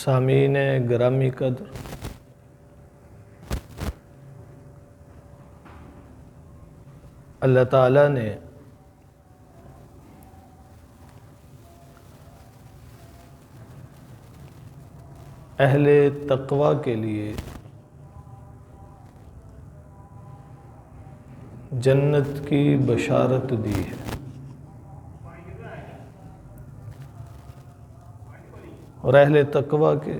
سامعین گرامی قدر، اللہ تعالیٰ نے اہل تقوی کے لیے جنت کی بشارت دی ہے، اور اہل تقوی کے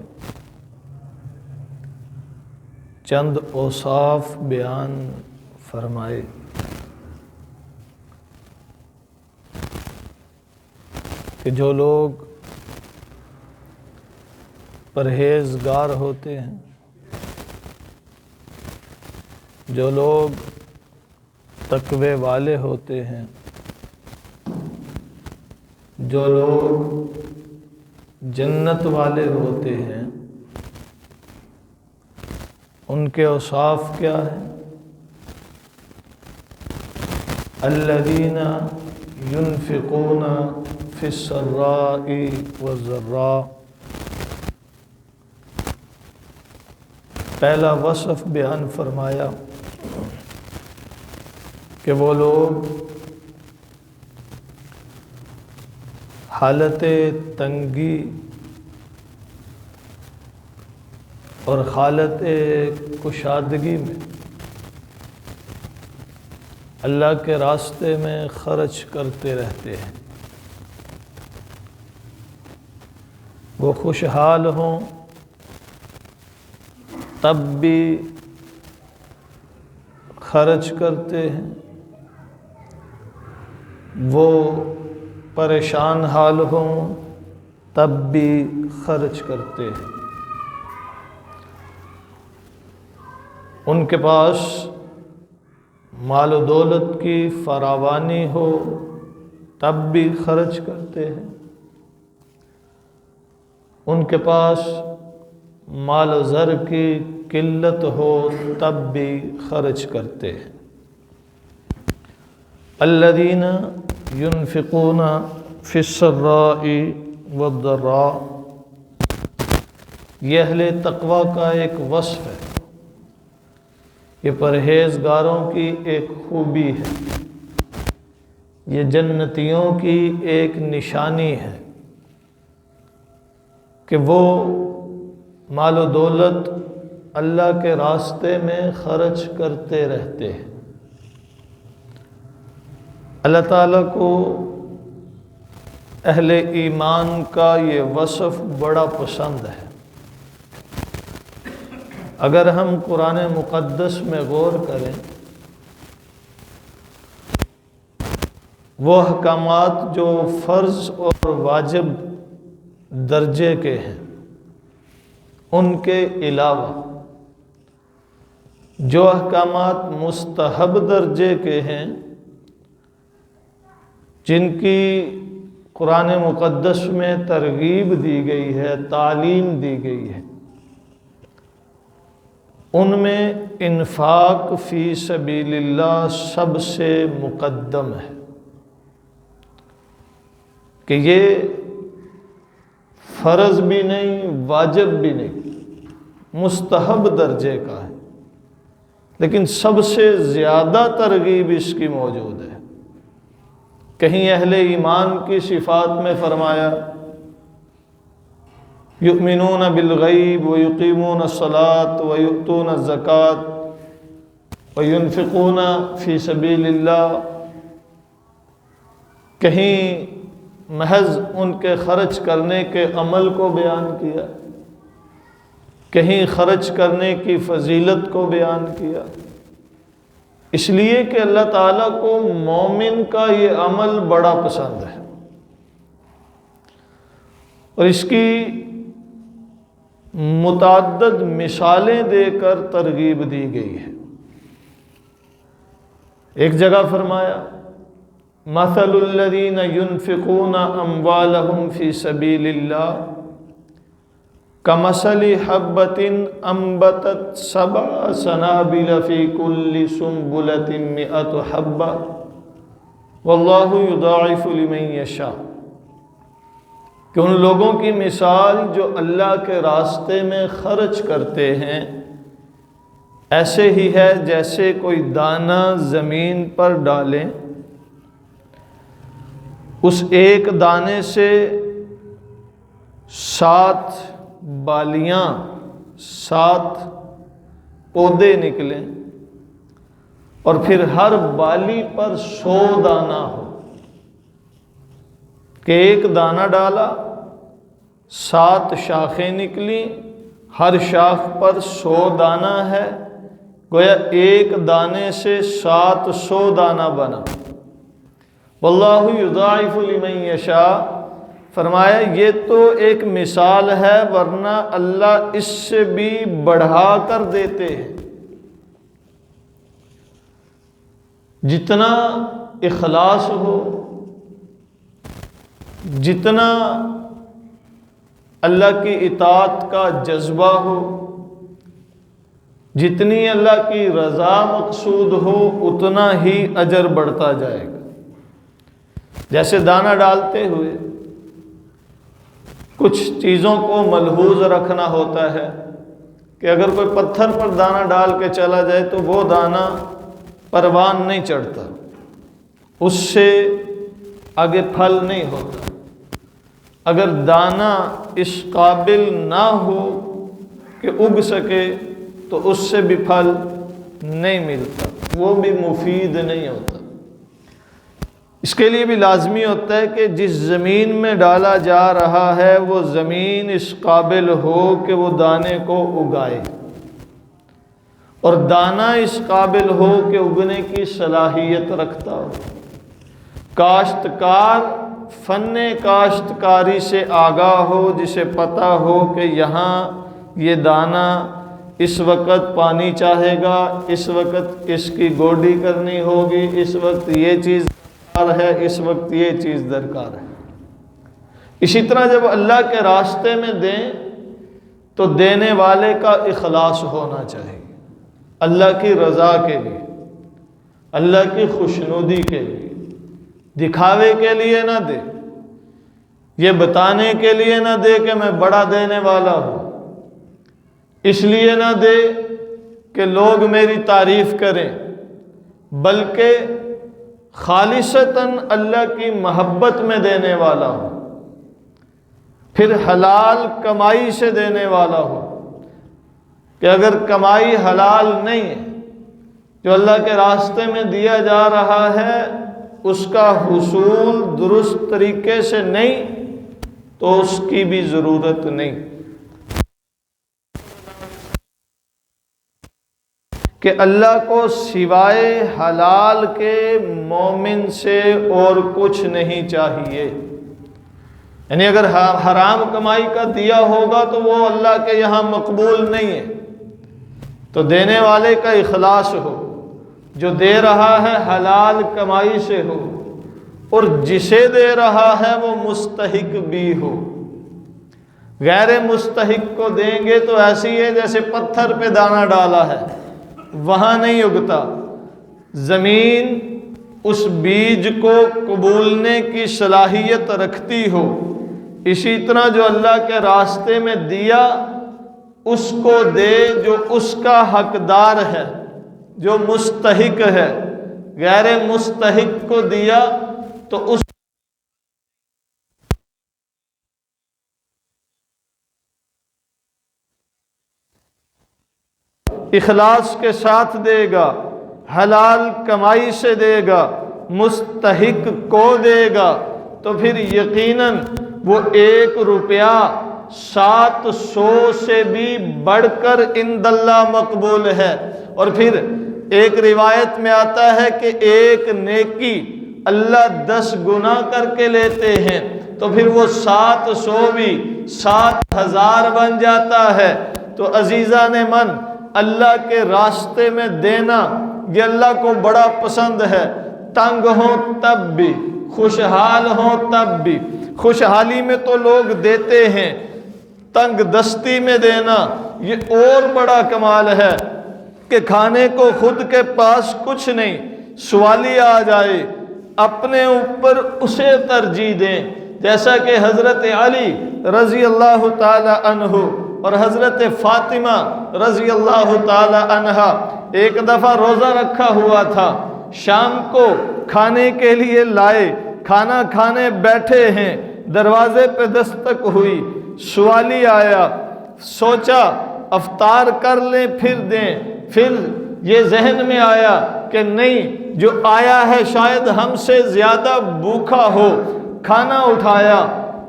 چند اوصاف بیان فرمائے کہ جو لوگ پرہیزگار ہوتے ہیں، جو لوگ تقوی والے ہوتے ہیں، جو لوگ جنت والے ہوتے ہیں، ان کے اوصاف کیا ہیں؟ الذین ينفقون فی السراء والضراء۔ پہلا وصف بیان فرمایا کہ وہ لوگ حالت تنگی اور حالت کشادگی میں اللہ کے راستے میں خرچ کرتے رہتے ہیں۔ وہ خوشحال ہوں تب بھی خرچ کرتے ہیں، وہ پریشان حال ہوں تب بھی خرچ کرتے ہیں، ان کے پاس مال و دولت کی فراوانی ہو تب بھی خرچ کرتے ہیں، ان کے پاس مال و زر کی قلت ہو تب بھی خرچ کرتے ہیں۔ الذین ينفقون فی السراء والضراء، یہ اہل تقوی کا ایک وصف ہے، یہ پرہیزگاروں کی ایک خوبی ہے، یہ جنتیوں کی ایک نشانی ہے کہ وہ مال و دولت اللہ کے راستے میں خرچ کرتے رہتے ہیں۔ اللہ تعالیٰ کو اہل ایمان کا یہ وصف بڑا پسند ہے۔ اگر ہم قرآن مقدس میں غور کریں، وہ احکامات جو فرض اور واجب درجے کے ہیں، ان کے علاوہ جو احکامات مستحب درجے کے ہیں، جن کی قرآن مقدس میں ترغیب دی گئی ہے، تعلیم دی گئی ہے، ان میں انفاق فی سبیل اللہ سب سے مقدم ہے کہ یہ فرض بھی نہیں، واجب بھی نہیں، مستحب درجے کا ہے، لیکن سب سے زیادہ ترغیب اس کی موجود ہے۔ کہیں اہل ایمان کی صفات میں فرمایا یؤمنون بالغیب ویقیمون الصلاۃ ویؤتون الزکاۃ وینفقون فی سبیل اللہ، کہیں محض ان کے خرچ کرنے کے عمل کو بیان کیا، کہیں خرچ کرنے کی فضیلت کو بیان کیا، اس لیے کہ اللہ تعالیٰ کو مومن کا یہ عمل بڑا پسند ہے، اور اس کی متعدد مثالیں دے کر ترغیب دی گئی ہے۔ ایک جگہ فرمایا مثل الذین ينفقون اموالهم فی سبیل اللہ کمثل حبۃ انبتت 7 سنابل فی کل سنبلۃ 100 حبۃ واللہ یضاعف لمن یشاء۔ کہ ان لوگوں کی مثال جو اللہ کے راستے میں خرچ کرتے ہیں ایسے ہی ہے جیسے کوئی دانہ زمین پر ڈالیں، اس ایک دانے سے 7 بالیاں 7 پودے نکلیں اور پھر ہر بالی پر 100 دانہ ہو، کہ ایک دانہ ڈالا 7 شاخیں نکلیں، ہر شاخ پر 100 دانہ ہے، گویا ایک دانے سے 700 دانہ بنا۔ واللہ یضاعف لمن یشاء، فرمایا یہ تو ایک مثال ہے ورنہ اللہ اس سے بھی بڑھا کر دیتے ہیں۔ جتنا اخلاص ہو، جتنا اللہ کی اطاعت کا جذبہ ہو، جتنی اللہ کی رضا مقصود ہو، اتنا ہی اجر بڑھتا جائے گا۔ جیسے دانہ ڈالتے ہوئے کچھ چیزوں کو ملحوظ رکھنا ہوتا ہے کہ اگر کوئی پتھر پر دانہ ڈال کے چلا جائے تو وہ دانہ پروان نہیں چڑھتا، اس سے آگے پھل نہیں ہوتا۔ اگر دانہ اس قابل نہ ہو کہ اگ سکے تو اس سے بھی پھل نہیں ملتا، وہ بھی مفید نہیں ہوتا۔ اس کے لیے بھی لازمی ہوتا ہے کہ جس زمین میں ڈالا جا رہا ہے وہ زمین اس قابل ہو کہ وہ دانے کو اگائے، اور دانہ اس قابل ہو کہ اگنے کی صلاحیت رکھتا ہو۔ کاشتکار فن کاشتکاری سے آگاہ ہو، جسے پتہ ہو کہ یہاں یہ دانہ اس وقت پانی چاہے گا، اس وقت اس کی گوڈی کرنی ہوگی، اس وقت یہ چیز درکار ہے، اس وقت یہ چیز درکار ہے۔ اسی طرح جب اللہ کے راستے میں دیں تو دینے والے کا اخلاص ہونا چاہیے، اللہ کی رضا کے لیے، اللہ کی خوشنودی کے لیے، دکھاوے کے لیے نہ دے، یہ بتانے کے لیے نہ دے کہ میں بڑا دینے والا ہوں، اس لیے نہ دے کہ لوگ میری تعریف کریں، بلکہ خالصتاً اللہ کی محبت میں دینے والا ہو، پھر حلال کمائی سے دینے والا ہو، کہ اگر کمائی حلال نہیں ہے، جو اللہ کے راستے میں دیا جا رہا ہے اس کا حصول درست طریقے سے نہیں تو اس کی بھی ضرورت نہیں، کہ اللہ کو سوائے حلال کے مومن سے اور کچھ نہیں چاہیے۔ یعنی اگر حرام کمائی کا دیا ہوگا تو وہ اللہ کے یہاں مقبول نہیں ہے، تو دینے والے کا اخلاص ہو، جو دے رہا ہے حلال کمائی سے ہو، اور جسے دے رہا ہے وہ مستحق بھی ہو۔ غیر مستحق کو دیں گے تو ایسی ہے جیسے پتھر پہ دانہ ڈالا ہے، وہاں نہیں اگتا۔ زمین اس بیج کو قبولنے کی صلاحیت رکھتی ہو، اسی طرح جو اللہ کے راستے میں دیا اس کو دے جو اس کا حقدار ہے، جو مستحق ہے۔ غیر مستحق کو دیا تو اس اخلاص کے ساتھ دے گا، حلال کمائی سے دے گا، مستحق کو دے گا، تو پھر یقیناً وہ 1 روپیہ 700 سے بھی بڑھ کر عند اللہ مقبول ہے۔ اور پھر ایک روایت میں آتا ہے کہ ایک نیکی اللہ 10 گنا کر کے لیتے ہیں، تو پھر وہ 700 بھی 7000 بن جاتا ہے۔ تو عزیزان من، اللہ کے راستے میں دینا یہ اللہ کو بڑا پسند ہے۔ تنگ ہوں تب بھی، خوشحال ہوں تب بھی۔ خوشحالی میں تو لوگ دیتے ہیں، تنگ دستی میں دینا یہ اور بڑا کمال ہے کہ کھانے کو خود کے پاس کچھ نہیں، سوالی آ جائے اپنے اوپر اسے ترجیح دیں، جیسا کہ حضرت علی رضی اللہ تعالی عنہ اور حضرت فاطمہ رضی اللہ تعالی عنہا ایک دفعہ روزہ رکھا ہوا تھا، شام کو کھانے کے لیے لائے، کھانا کھانے بیٹھے ہیں، دروازے پہ دستک ہوئی، سوالی آیا، سوچا افطار کر لیں پھر دیں، پھر یہ ذہن میں آیا کہ نہیں، جو آیا ہے شاید ہم سے زیادہ بھوکا ہو، کھانا اٹھایا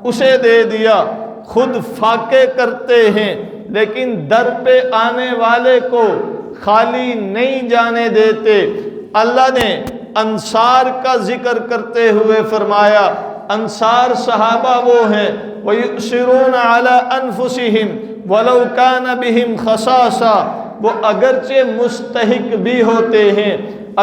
اسے دے دیا۔ خود فاقے کرتے ہیں لیکن در پہ آنے والے کو خالی نہیں جانے دیتے۔ اللہ نے انصار کا ذکر کرتے ہوئے فرمایا، انصار صحابہ وہ ہیں وَيُؤْثِرُونَ عَلَىٰ أَنفُسِهِمْ وَلَوْ كَانَ بِهِمْ خَصَاصَةٌ، وہ اگرچہ مستحق بھی ہوتے ہیں،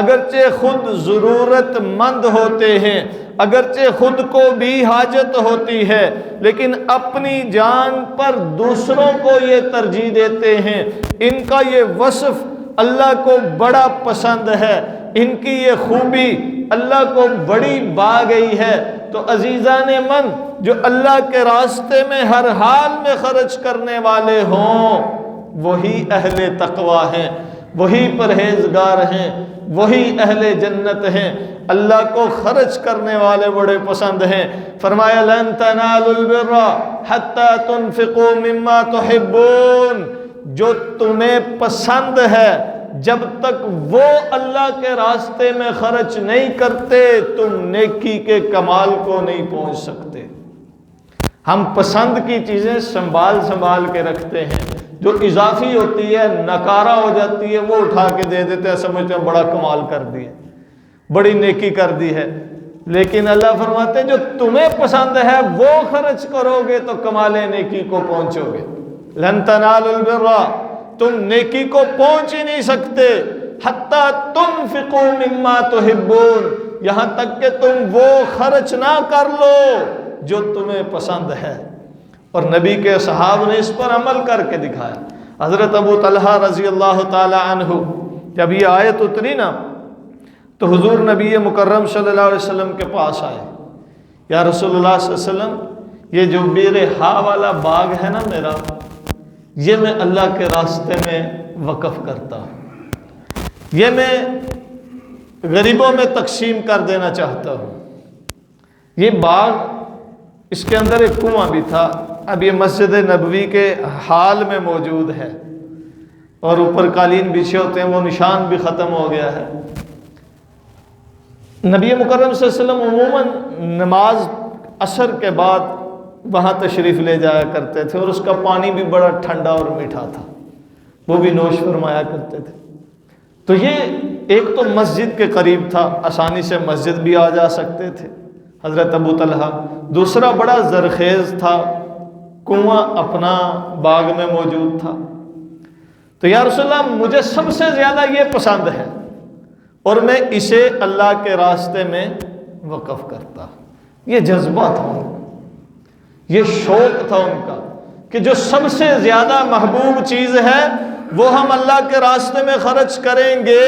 اگرچہ خود ضرورت مند ہوتے ہیں، اگرچہ خود کو بھی حاجت ہوتی ہے، لیکن اپنی جان پر دوسروں کو یہ ترجیح دیتے ہیں۔ ان کا یہ وصف اللہ کو بڑا پسند ہے، ان کی یہ خوبی اللہ کو بڑی بھا گئی ہے۔ تو عزیزان من، جو اللہ کے راستے میں ہر حال میں خرچ کرنے والے ہوں وہی اہل تقوی ہیں، وہی پرہیزگار ہیں، وہی اہل جنت ہیں۔ اللہ کو خرچ کرنے والے بڑے پسند ہیں۔ فرمایا لن تنالوا البر حتى تنفقوا مما تحبون، جو تمہیں پسند ہے جب تک وہ اللہ کے راستے میں خرچ نہیں کرتے تم نیکی کے کمال کو نہیں پہنچ سکتے۔ ہم پسند کی چیزیں سنبھال کے رکھتے ہیں، جو اضافی ہوتی ہے، نکارہ ہو جاتی ہے، وہ اٹھا کے دے دیتے ہیں، سمجھتے ہیں بڑا کمال کر دیا، بڑی نیکی کر دی ہے۔ لیکن اللہ فرماتے ہیں جو تمہیں پسند ہے وہ خرچ کرو گے تو کمال نیکی کو پہنچو گے۔ لن تنالوا البر، تم نیکی کو پہنچ ہی نہیں سکتے حتی تنفقوا مما تحبون، یہاں تک کہ تم وہ خرچ نہ کر لو جو تمہیں پسند ہے۔ اور نبی کے صحابہ نے اس پر عمل کر کے دکھایا۔ حضرت ابو طلحہ رضی اللہ تعالی عنہ جب یہ آیت اتری نا تو حضور نبی مکرم صلی اللہ علیہ وسلم کے پاس آئے، یا رسول اللہ صلی اللہ علیہ وسلم، یہ جو بیر ہا والا باغ ہے نا میرا، یہ میں اللہ کے راستے میں وقف کرتا ہوں، یہ میں غریبوں میں تقسیم کر دینا چاہتا ہوں۔ یہ باغ، اس کے اندر ایک کنواں بھی تھا، اب یہ مسجد نبوی کے حال میں موجود ہے، اور اوپر قالین بچھے ہوتے ہیں، وہ نشان بھی ختم ہو گیا ہے۔ نبی مکرم صلی اللہ علیہ وسلم عموماً نماز عصر کے بعد وہاں تشریف لے جایا کرتے تھے، اور اس کا پانی بھی بڑا ٹھنڈا اور میٹھا تھا، وہ بھی نوش فرمایا کرتے تھے۔ تو یہ ایک تو مسجد کے قریب تھا، آسانی سے مسجد بھی آ جا سکتے تھے حضرت ابو طلحہ، دوسرا بڑا زرخیز تھا، کنواں اپنا باغ میں موجود تھا۔ تو یا رسول اللہ، مجھے سب سے زیادہ یہ پسند ہے اور میں اسے اللہ کے راستے میں وقف کرتا۔ یہ جذبہ تھا ان کا، یہ شوق تھا ان کا کہ جو سب سے زیادہ محبوب چیز ہے وہ ہم اللہ کے راستے میں خرچ کریں گے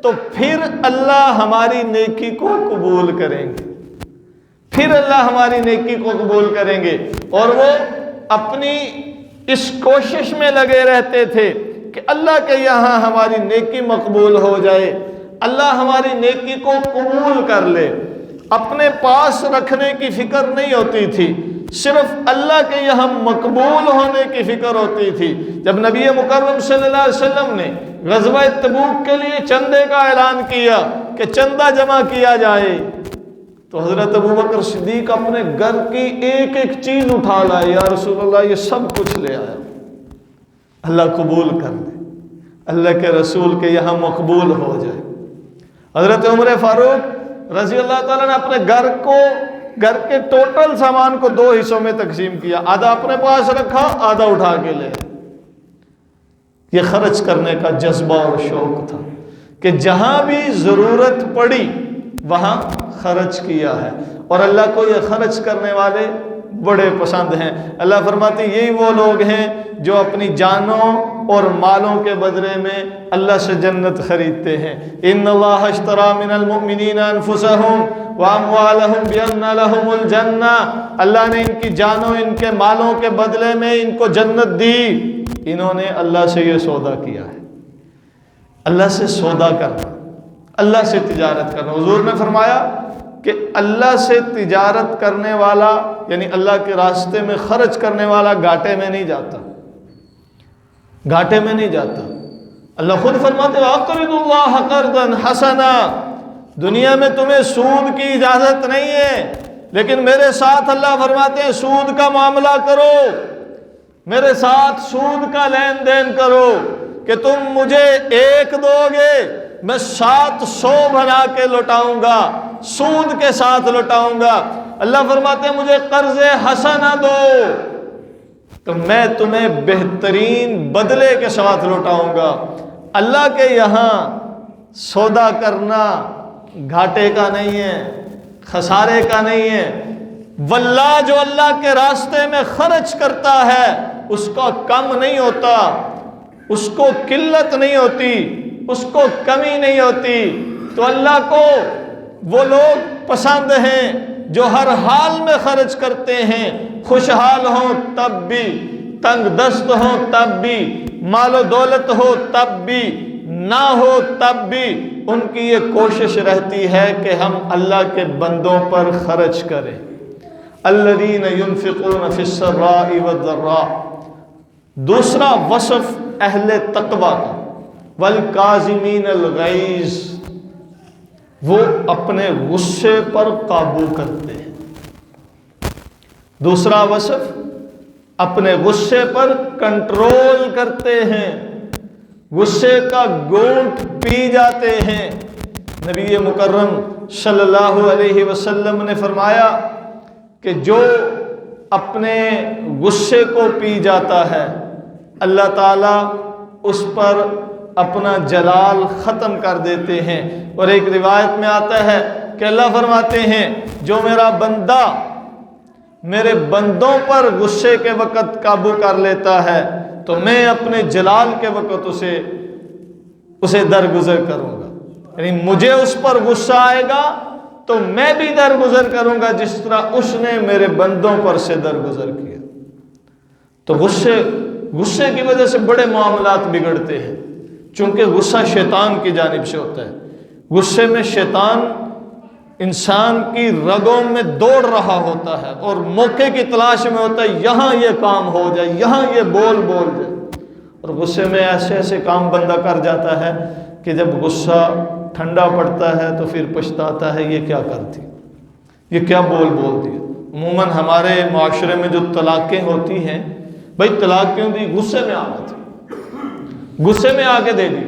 تو پھر اللہ ہماری نیکی کو قبول کریں گے، پھر اللہ ہماری نیکی کو قبول کریں گے۔ اور وہ اپنی اس کوشش میں لگے رہتے تھے کہ اللہ کے یہاں ہماری نیکی مقبول ہو جائے، اللہ ہماری نیکی کو قبول کر لے۔ اپنے پاس رکھنے کی فکر نہیں ہوتی تھی، صرف اللہ کے یہاں مقبول ہونے کی فکر ہوتی تھی۔ جب نبی مکرم صلی اللہ علیہ وسلم نے غزوہ تبوک کے لیے چندے کا اعلان کیا کہ چندہ جمع کیا جائے، تو حضرت ابوبکر صدیق اپنے گھر کی ایک ایک چیز اٹھا لائے، یا رسول اللہ یہ سب کچھ لے آیا، اللہ قبول کر لے، اللہ کے رسول کے یہاں مقبول ہو جائے۔ حضرت عمر فاروق رضی اللہ تعالیٰ نے اپنے گھر کے ٹوٹل سامان کو 2 حصوں میں تقسیم کیا، آدھا اپنے پاس رکھا، آدھا اٹھا کے لے۔ یہ خرچ کرنے کا جذبہ اور شوق تھا کہ جہاں بھی ضرورت پڑی وہاں خرچ کیا ہے، اور اللہ کو یہ خرچ کرنے والے بڑے پسند ہیں۔ اللہ فرماتے ہیں یہی وہ لوگ ہیں جو اپنی جانوں اور مالوں کے بدلے میں اللہ سے جنت خریدتے ہیں۔ ان اللہ اشتری من المؤمنین انفسهم واموالهم بان لهم الجنہ، اللہ نے ان کی جانوں ان کے مالوں کے بدلے میں ان کو جنت دی۔ انہوں نے اللہ سے یہ سودا کیا ہے، اللہ سے سودا کرنا، اللہ سے تجارت کرنا۔ حضور نے فرمایا کہ اللہ سے تجارت کرنے والا یعنی اللہ کے راستے میں خرچ کرنے والا گھاٹے میں نہیں جاتا، گھاٹے میں نہیں جاتا۔ اللہ خود فرماتے وَأَقْرِضُوا اللَّهَ قَرْضًا حَسَنًا، دنیا میں تمہیں سود کی اجازت نہیں ہے، لیکن میرے ساتھ اللہ فرماتے ہیں سود کا معاملہ کرو، میرے ساتھ سود کا لین دین کرو کہ تم مجھے 1 دو گے میں 700 بنا کے لوٹاؤں گا، سود کے ساتھ لوٹاؤں گا۔ اللہ فرماتے ہیں مجھے قرض حسنہ دو تو میں تمہیں بہترین بدلے کے ساتھ لوٹاؤں گا۔ اللہ کے یہاں سودا کرنا گھاٹے کا نہیں ہے، خسارے کا نہیں ہے۔ واللہ جو اللہ کے راستے میں خرچ کرتا ہے اس کا کم نہیں ہوتا، اس کو قلت نہیں ہوتی، اس کو کمی نہیں ہوتی۔ تو اللہ کو وہ لوگ پسند ہیں جو ہر حال میں خرچ کرتے ہیں، خوشحال ہوں تب بھی، تنگ دست ہوں تب بھی، مال و دولت ہو تب بھی، نہ ہو تب بھی ان کی یہ کوشش رہتی ہے کہ ہم اللہ کے بندوں پر خرچ کریں۔ الذین ينفقون فی السراء والضراء، دوسرا وصف اہل تقوی کا، والکاظمین الغیظ، وہ اپنے غصے پر قابو کرتے ہیں۔ دوسرا وصف اپنے غصے پر کنٹرول کرتے ہیں، غصے کا گھونٹ پی جاتے ہیں۔ نبی مکرم صلی اللہ علیہ وسلم نے فرمایا کہ جو اپنے غصے کو پی جاتا ہے اللہ تعالیٰ اس پر اپنا جلال ختم کر دیتے ہیں۔ اور ایک روایت میں آتا ہے کہ اللہ فرماتے ہیں جو میرا بندہ میرے بندوں پر غصے کے وقت قابو کر لیتا ہے تو میں اپنے جلال کے وقت اسے درگزر کروں گا، یعنی مجھے اس پر غصہ آئے گا تو میں بھی درگزر کروں گا جس طرح اس نے میرے بندوں پر سے درگزر کیا۔ تو غصے کی وجہ سے بڑے معاملات بگڑتے ہیں، چونکہ غصہ شیطان کی جانب سے ہوتا ہے۔ غصے میں شیطان انسان کی رگوں میں دوڑ رہا ہوتا ہے اور موقع کی تلاش میں ہوتا ہے، یہاں یہ کام ہو جائے، یہاں یہ بول جائے۔ اور غصے میں ایسے ایسے کام بندہ کر جاتا ہے کہ جب غصہ ٹھنڈا پڑتا ہے تو پھر پچھتاتا ہے یہ کیا کرتی، یہ کیا بول دی۔ عموماً ہمارے معاشرے میں جو طلاقیں ہوتی ہیں، بھائی طلاق کیوں دی؟ غصے میں آ گئی، غصے میں آ کے دے دی۔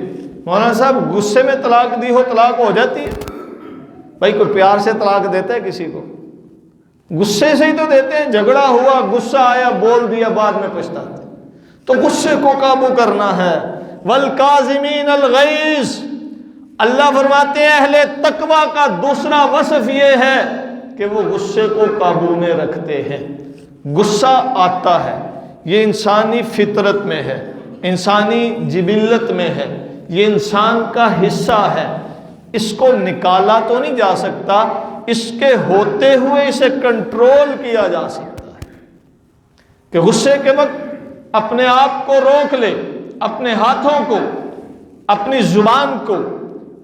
مولانا صاحب غصے میں طلاق دی ہو طلاق ہو جاتی ہے؟ بھائی کوئی پیار سے طلاق دیتا ہے کسی کو؟ غصے سے ہی تو دیتے ہیں، جھگڑا ہوا، غصہ آیا، بول دیا، بعد میں پچھتاتے۔ تو غصے کو قابو کرنا ہے۔ والکاظمین الغیظ، اللہ فرماتے ہیں اہل تقوی کا دوسرا وصف یہ ہے کہ وہ غصے کو قابو میں رکھتے ہیں۔ غصہ آتا ہے، یہ انسانی فطرت میں ہے، انسانی جبلت میں ہے، یہ انسان کا حصہ ہے، اس کو نکالا تو نہیں جا سکتا، اس کے ہوتے ہوئے اسے کنٹرول کیا جا سکتا ہے کہ غصے کے وقت اپنے آپ کو روک لے، اپنے ہاتھوں کو، اپنی زبان کو،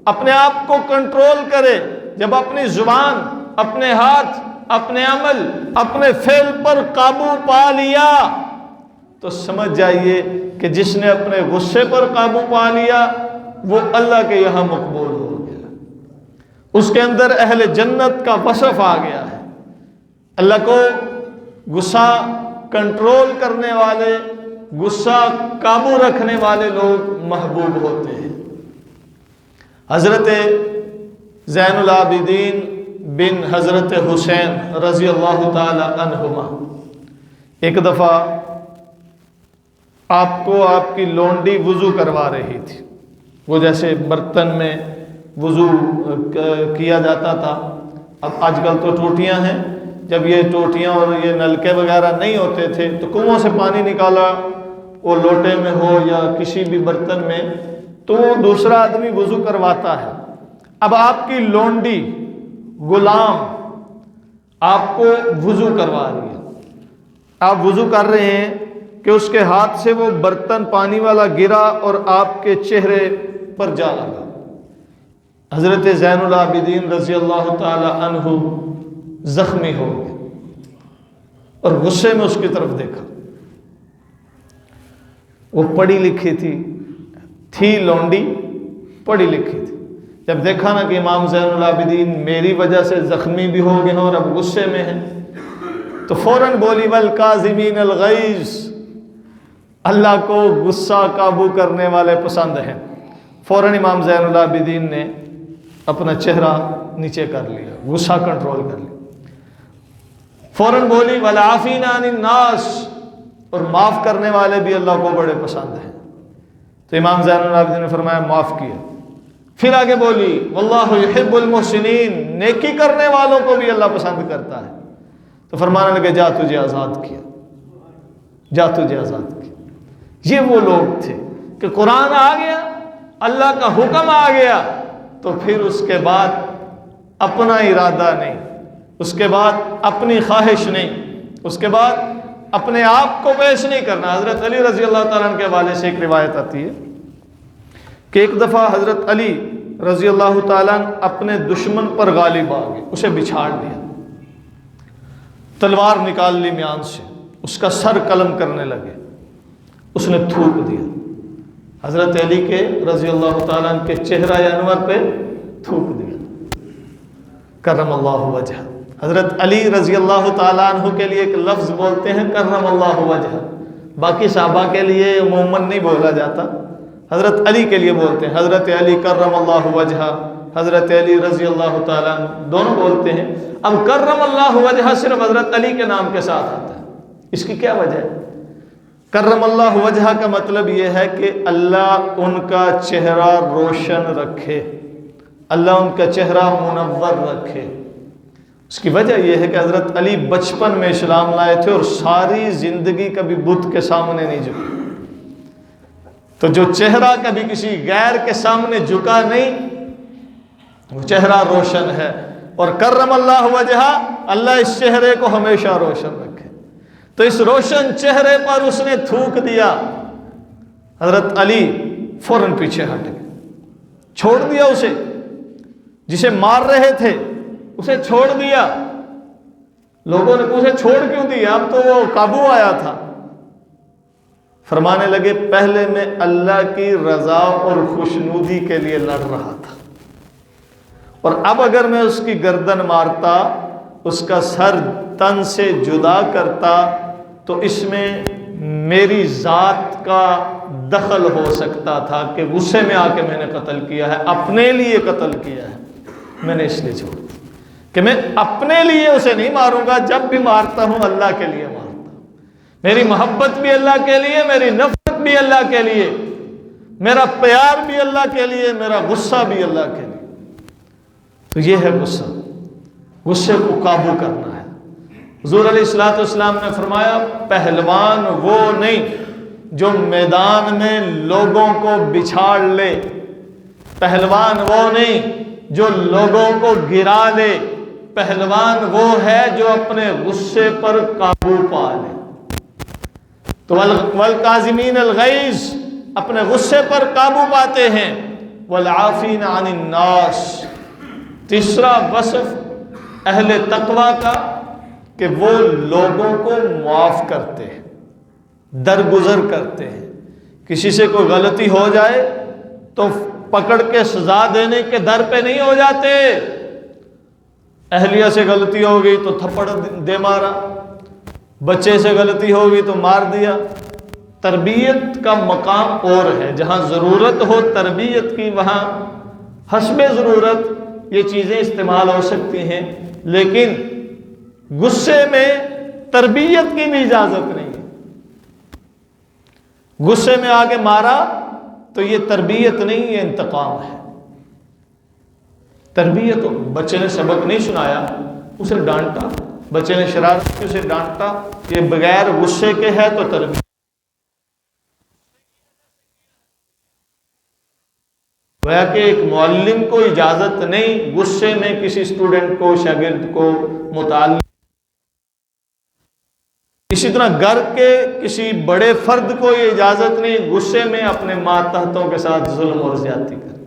اپنے آپ کو کنٹرول کرے۔ جب اپنی زبان، اپنے ہاتھ، اپنے عمل، اپنے فعل پر قابو پا لیا تو سمجھ جائیے کہ جس نے اپنے غصے پر قابو پا لیا وہ اللہ کے یہاں مقبول ہو گیا، اس کے اندر اہل جنت کا وصف آ گیا ہے۔ اللہ کو غصہ کنٹرول کرنے والے، غصہ قابو رکھنے والے لوگ محبوب ہوتے ہیں۔ حضرت زین العابدین بن حضرت حسین رضی اللہ تعالی عنہما ایک دفعہ آپ کو آپ کی لونڈی وضو کروا رہی تھی، وہ جیسے برتن میں وضو کیا جاتا تھا، اب آج کل تو ٹوٹیاں ہیں، جب یہ ٹوٹیاں اور یہ نلکے وغیرہ نہیں ہوتے تھے تو کنووں سے پانی نکالا، وہ لوٹے میں ہو یا کسی بھی برتن میں، تو وہ دوسرا آدمی وضو کرواتا ہے۔ اب آپ کی لونڈی غلام آپ کو وضو کروا رہی ہے، آپ وضو کر رہے ہیں کہ اس کے ہاتھ سے وہ برتن پانی والا گرا اور آپ کے چہرے پر جا لگا۔ حضرت زین العابدین رضی اللہ تعالی عنہ زخمی ہو گئے اور غصے میں اس کی طرف دیکھا۔ وہ پڑھی لکھی تھی لونڈی پڑھی لکھی تھی۔ جب دیکھا نا کہ امام زین العابدین میری وجہ سے زخمی بھی ہو گئے ہیں اور اب غصے میں ہیں، تو فوراً بولی والکاظمین الغیظ، اللہ کو غصہ قابو کرنے والے پسند ہیں۔ فوراً امام زین العابدین نے اپنا چہرہ نیچے کر لیا، غصہ کنٹرول کر لیا۔ فوراً بولی والعافین عن الناس، اور معاف کرنے والے بھی اللہ کو بڑے پسند ہیں۔ تو امام زین العابدین نے فرمایا معاف کیا۔ پھر آگے بولی واللہ یحب المحسنین، نیکی کرنے والوں کو بھی اللہ پسند کرتا ہے۔ تو فرمانے لگے جا تجھے آزاد کیا، جا تجھے آزاد کیا۔ یہ وہ لوگ تھے کہ قرآن آ گیا، اللہ کا حکم آ گیا، تو پھر اس کے بعد اپنا ارادہ نہیں، اس کے بعد اپنی خواہش نہیں، اس کے بعد اپنے آپ کو پیش نہیں کرنا۔ حضرت علی رضی اللہ تعالیٰ عنہ کے حوالے سے ایک روایت آتی ہے کہ ایک دفعہ حضرت علی رضی اللہ تعالیٰ عنہ اپنے دشمن پر غالب آ گئے، اسے بچھاڑ دیا، تلوار نکال لی میان سے، اس کا سر قلم کرنے لگے، اس نے تھوک دیا حضرت علی کے رضی اللہ تعالیٰ عنہ کے چہرہ انور پہ تھوک دیا، کرم اللہ وجہ۔ حضرت علی رضی اللہ تعالیٰ عنہ کے لیے ایک لفظ بولتے ہیں کرم اللہ وجہ، باقی صحابہ کے لیے عموماً نہیں بولا جاتا، حضرت علی کے لیے بولتے ہیں حضرت علی کرم اللہ وجہ، حضرت علی رضی اللہ تعالیٰ عنہ، دونوں بولتے ہیں۔ اب کرم اللہ وجہ صرف حضرت علی کے نام کے ساتھ آتا ہے، اس کی کیا وجہ ہے؟ کرم اللہ وجہ کا مطلب یہ ہے کہ اللہ ان کا چہرہ روشن رکھے، اللہ ان کا چہرہ منور رکھے۔ اس کی وجہ یہ ہے کہ حضرت علی بچپن میں اسلام لائے تھے اور ساری زندگی کبھی بت کے سامنے نہیں جھکے، تو جو چہرہ کبھی کسی غیر کے سامنے جھکا نہیں، وہ چہرہ روشن ہے۔ اور کرم اللہ وجہ، اللہ اس چہرے کو ہمیشہ روشن رکھے، تو اس روشن چہرے پر اس نے تھوک دیا۔ حضرت علی فوراً پیچھے ہٹ گئے، چھوڑ دیا اسے، جسے مار رہے تھے اسے چھوڑ دیا۔ لوگوں نے پوچھا چھوڑ کیوں دیا، اب تو وہ قابو آیا تھا۔ فرمانے لگے پہلے میں اللہ کی رضا اور خوشنودی کے لیے لڑ رہا تھا، اور اب اگر میں اس کی گردن مارتا، اس کا سر تن سے جدا کرتا، تو اس میں میری ذات کا دخل ہو سکتا تھا کہ غصے میں آ کے میں نے قتل کیا ہے، اپنے لیے قتل کیا ہے، میں نے اس لیے چھوڑ دیا کہ میں اپنے لیے اسے نہیں ماروں گا، جب بھی مارتا ہوں اللہ کے لیے مارتا ہوں، میری محبت بھی اللہ کے لیے، میری نفرت بھی اللہ کے لیے، میرا پیار بھی اللہ کے لیے، میرا غصہ بھی اللہ کے لیے۔ تو یہ ہے غصہ، غصے کو قابو کرنا ہے۔ حضور علیہ الصلوۃ والسلام نے فرمایا پہلوان وہ نہیں جو میدان میں لوگوں کو بچھاڑ لے، پہلوان وہ نہیں جو لوگوں کو گرا لے، پہلوان وہ ہے جو اپنے غصے پر قابو پا لے۔ تو والکاظمین الغیظ، اپنے غصے پر قابو پاتے ہیں، والعافین عن الناس۔ تیسرا وصف اہل تقوی کا کہ وہ لوگوں کو معاف کرتے ہیں، درگزر کرتے ہیں۔ کسی سے کوئی غلطی ہو جائے تو پکڑ کے سزا دینے کے در پہ نہیں ہو جاتے۔ اہلیہ سے غلطی ہو گئی تو تھپڑ دے مارا، بچے سے غلطی ہو گئی تو مار دیا۔ تربیت کا مقام اور ہے، جہاں ضرورت ہو تربیت کی وہاں حسب ضرورت یہ چیزیں استعمال ہو سکتی ہیں، لیکن غصے میں تربیت کی بھی اجازت نہیں ہے۔ غصے میں آگے مارا تو یہ تربیت نہیں، یہ انتقام ہے۔ تربیت، بچے نے سبق نہیں سنایا اسے ڈانٹا، بچے نے شرارت کی اسے ڈانٹا، یہ بغیر غصے کے ہے تو تربیت۔ گویا کہ ایک معلم کو اجازت نہیں غصے میں کسی اسٹوڈنٹ کو، شاگرد کو، متعلم، اسی طرح گھر کے کسی بڑے فرد کو یہ اجازت نہیں غصے میں اپنے ماتحتوں کے ساتھ ظلم اور زیادتی کرے۔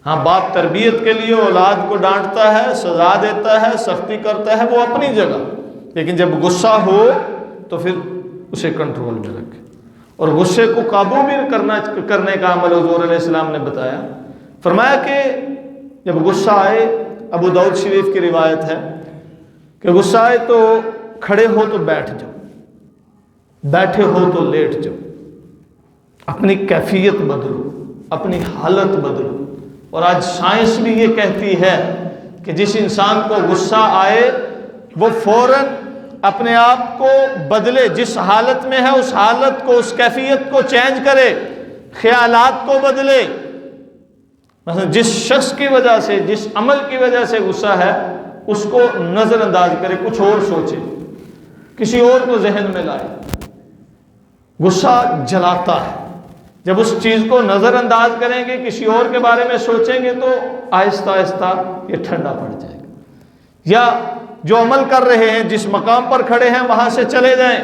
ہاں، باپ تربیت کے لیے اولاد کو ڈانٹتا ہے، سزا دیتا ہے، سختی کرتا ہے، وہ اپنی جگہ، لیکن جب غصہ ہو تو پھر اسے کنٹرول میں رکھے، اور غصے کو قابو بھی کرنے کا عمل حضور علیہ السلام نے بتایا۔ فرمایا کہ جب غصہ آئے، ابو داؤد شریف کی روایت ہے کہ غصہ آئے تو کھڑے ہو تو بیٹھ جاؤ، بیٹھے ہو تو لیٹ جاؤ، اپنی کیفیت بدلو، اپنی حالت بدلو۔ اور آج سائنس بھی یہ کہتی ہے کہ جس انسان کو غصہ آئے وہ فوراً اپنے آپ کو بدلے، جس حالت میں ہے اس حالت کو، اس کیفیت کو چینج کرے، خیالات کو بدلے۔ مثلا جس شخص کی وجہ سے، جس عمل کی وجہ سے غصہ ہے، اس کو نظر انداز کرے، کچھ اور سوچے، کسی اور کو ذہن میں لائے۔ غصہ جلاتا ہے، جب اس چیز کو نظر انداز کریں گے، کسی اور کے بارے میں سوچیں گے تو آہستہ آہستہ یہ ٹھنڈا پڑ جائے گا۔ یا جو عمل کر رہے ہیں، جس مقام پر کھڑے ہیں وہاں سے چلے جائیں،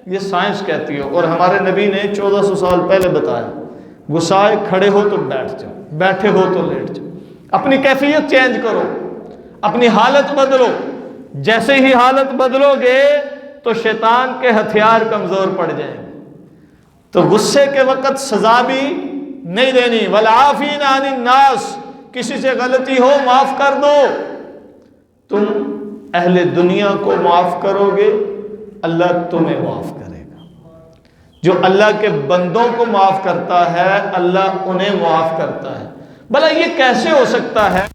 یہ سائنس کہتی ہے۔ اور ہمارے نبی نے 1400 سال پہلے بتایا، غصہ آئے کھڑے ہو تو بیٹھ جاؤ، بیٹھے ہو تو لیٹ جاؤ، اپنی کیفیت چینج کرو، اپنی حالت بدلو۔ جیسے ہی حالت بدلو گے تو شیطان کے ہتھیار کمزور پڑ جائیں گے۔ تو غصے کے وقت سزا بھی نہیں دینی، والعافین عن الناس، کسی سے غلطی ہو معاف کر دو۔ تم اہل دنیا کو معاف کرو گے، اللہ تمہیں معاف کرے گا۔ جو اللہ کے بندوں کو معاف کرتا ہے، اللہ انہیں معاف کرتا ہے۔ بھلا یہ کیسے ہو سکتا ہے؟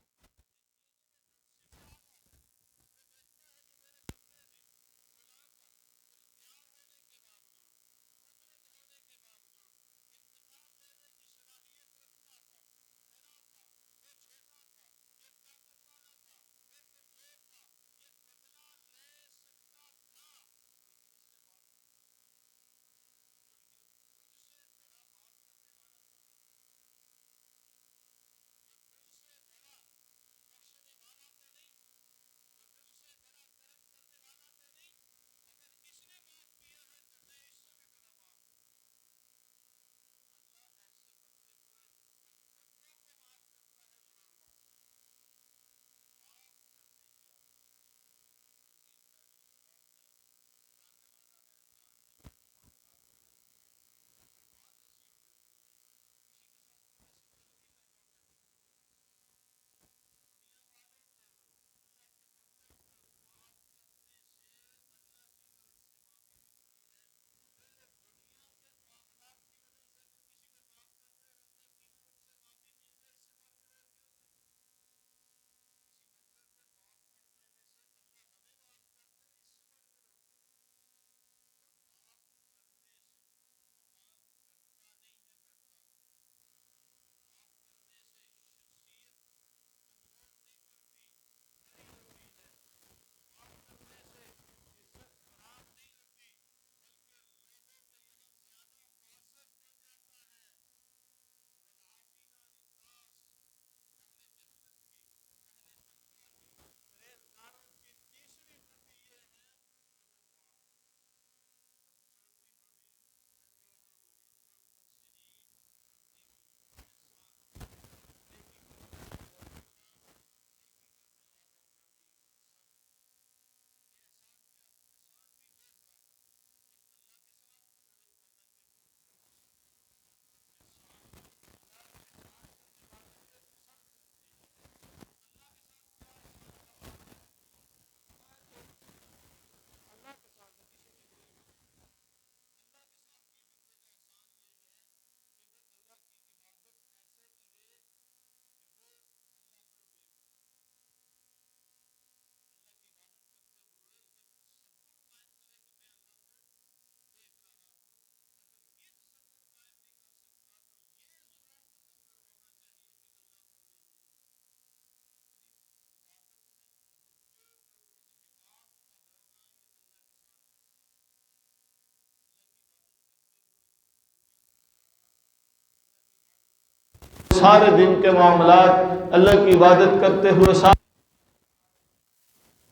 سارے دن کے معاملات اللہ کی عبادت کرتے ہوئے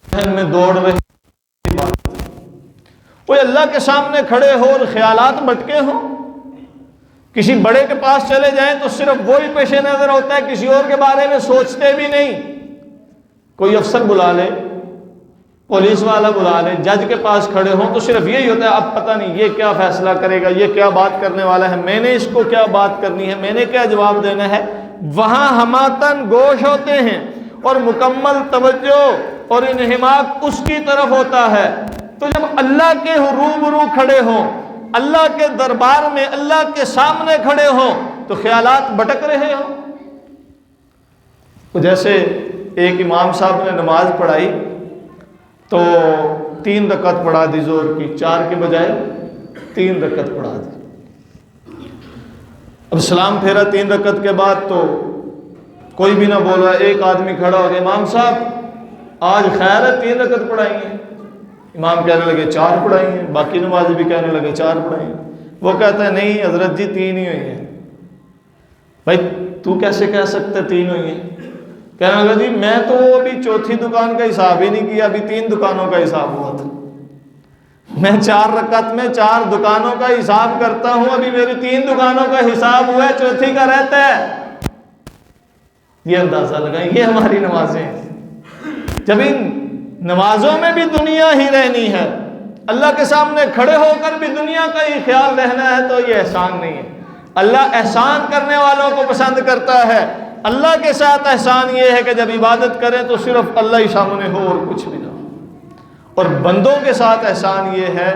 ذہن میں دوڑ رہے، کوئی اللہ کے سامنے کھڑے ہو اور خیالات بھٹکے ہوں، کسی بڑے کے پاس چلے جائیں تو صرف وہی پیش نظر ہوتا ہے، کسی اور کے بارے میں سوچتے بھی نہیں۔ کوئی افسر بلا لے، پولیس والا بلا لے، جج کے پاس کھڑے ہوں تو صرف یہی ہوتا ہے اب پتہ نہیں یہ کیا فیصلہ کرے گا، یہ کیا بات کرنے والا ہے، میں نے اس کو کیا بات کرنی ہے، میں نے کیا جواب دینا ہے۔ وہاں ہماتن گوش ہوتے ہیں اور مکمل توجہ اور انہماک اس کی طرف ہوتا ہے۔ تو جب اللہ کے روبرو کھڑے ہوں، اللہ کے دربار میں اللہ کے سامنے کھڑے ہوں تو خیالات بھٹک رہے ہوں۔ جیسے ایک امام صاحب نے نماز پڑھائی تو 3 رکعت پڑھا دی زور کی، 4 کے بجائے 3 رکعت پڑھا دی۔ اب سلام پھیرا 3 رکعت کے بعد تو کوئی بھی نہ بولا، ایک آدمی کھڑا ہو گیا، امام صاحب آج خیر ہے 3 رکعت پڑھائی ہیں؟ امام کہنے لگے 4 پڑھائی ہیں، باقی نمازی بھی کہنے لگے 4 پڑھائی ہیں۔ وہ کہتا ہے نہیں حضرت جی 3 ہی ہوئی ہیں۔ بھائی تو کیسے کہہ سکتے 3 ہوئی ہیں؟ کہنے لگا جی میں تو ابھی 4تھی دکان کا حساب ہی نہیں کیا، ابھی 3 دکانوں کا حساب ہوا تھا، میں 4 رکعت میں 4 دکانوں کا حساب کرتا ہوں، ابھی میری 3 دکانوں کا حساب ہوا ہے، 4تھی کا رہتا ہے۔ یہ اندازہ لگائیں، یہ ہماری نمازیں ہیں۔ جب ان نمازوں میں بھی دنیا ہی رہنی ہے، اللہ کے سامنے کھڑے ہو کر بھی دنیا کا ہی خیال رہنا ہے تو یہ احسان نہیں ہے۔ اللہ احسان کرنے والوں کو پسند کرتا ہے۔ اللہ کے ساتھ احسان یہ ہے کہ جب عبادت کریں تو صرف اللہ ہی سامنے ہو اور کچھ بھی نہ ہو، اور بندوں کے ساتھ احسان یہ ہے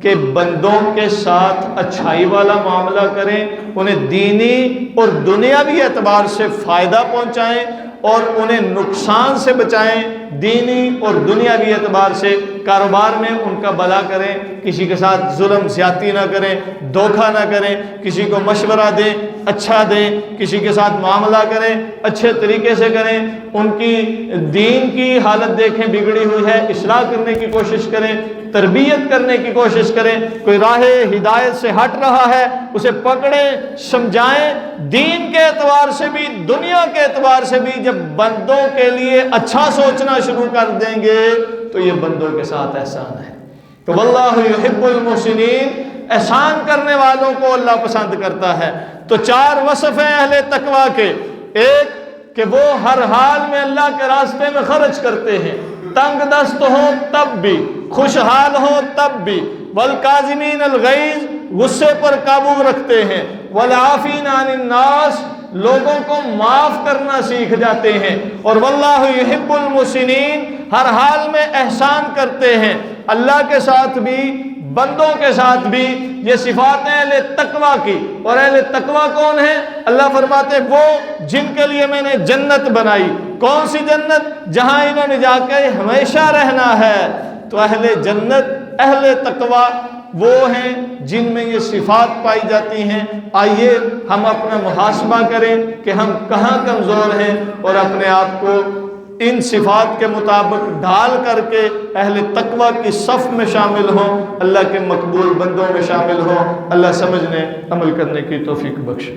کہ بندوں کے ساتھ اچھائی والا معاملہ کریں، انہیں دینی اور دنیاوی اعتبار سے فائدہ پہنچائیں اور انہیں نقصان سے بچائیں، دینی اور دنیاوی اعتبار سے کاروبار میں ان کا بھلا کریں، کسی کے ساتھ ظلم زیادتی نہ کریں، دھوکہ نہ کریں، کسی کو مشورہ دیں اچھا دیں، کسی کے ساتھ معاملہ کریں اچھے طریقے سے کریں، ان کی دین کی حالت دیکھیں بگڑی ہوئی ہے، اصلاح کرنے کی کوشش کریں، تربیت کرنے کی کوشش کریں، کوئی راہ ہدایت سے ہٹ رہا ہے اسے پکڑیں، سمجھائیں، دین کے اعتبار سے بھی دنیا کے اعتبار سے بھی۔ جب بندوں کے لیے اچھا سوچنا شروع کر دیں گے تو یہ بندوں کے ساتھ احسان ہے۔ تو واللہ یحب المحسنین، احسان کرنے والوں کو اللہ پسند کرتا ہے۔ تو 4 وصف ہیں اہل تقویٰ کے، ایک کہ وہ ہر حال میں اللہ کے راستے میں خرچ کرتے ہیں، تنگ دست ہو تب بھی، خوشحال ہو تب بھی، والکاظمین الغیظ، غصے پر قابو رکھتے ہیں، والعافین عن الناس، لوگوں کو معاف کرنا سیکھ جاتے ہیں، اور واللہ یحب المحسنین، ہر حال میں احسان کرتے ہیں، اللہ کے ساتھ بھی بندوں کے ساتھ بھی۔ یہ صفات ہیں اہل تقویٰ کی، اور اہل تقویٰ کون ہیں؟ اللہ فرماتے ہیں وہ جن کے لیے میں نے جنت بنائی۔ کون سی جنت؟ جہاں انہوں نے جا کے ہمیشہ رہنا ہے۔ تو اہل جنت، اہل تقویٰ وہ ہیں جن میں یہ صفات پائی جاتی ہیں۔ آئیے ہم اپنا محاسبہ کریں کہ ہم کہاں کمزور ہیں اور اپنے آپ کو ان صفات کے مطابق ڈھال کر کے اہل تقویٰ کی صف میں شامل ہوں، اللہ کے مقبول بندوں میں شامل ہوں۔ اللہ سمجھنے عمل کرنے کی توفیق بخشے۔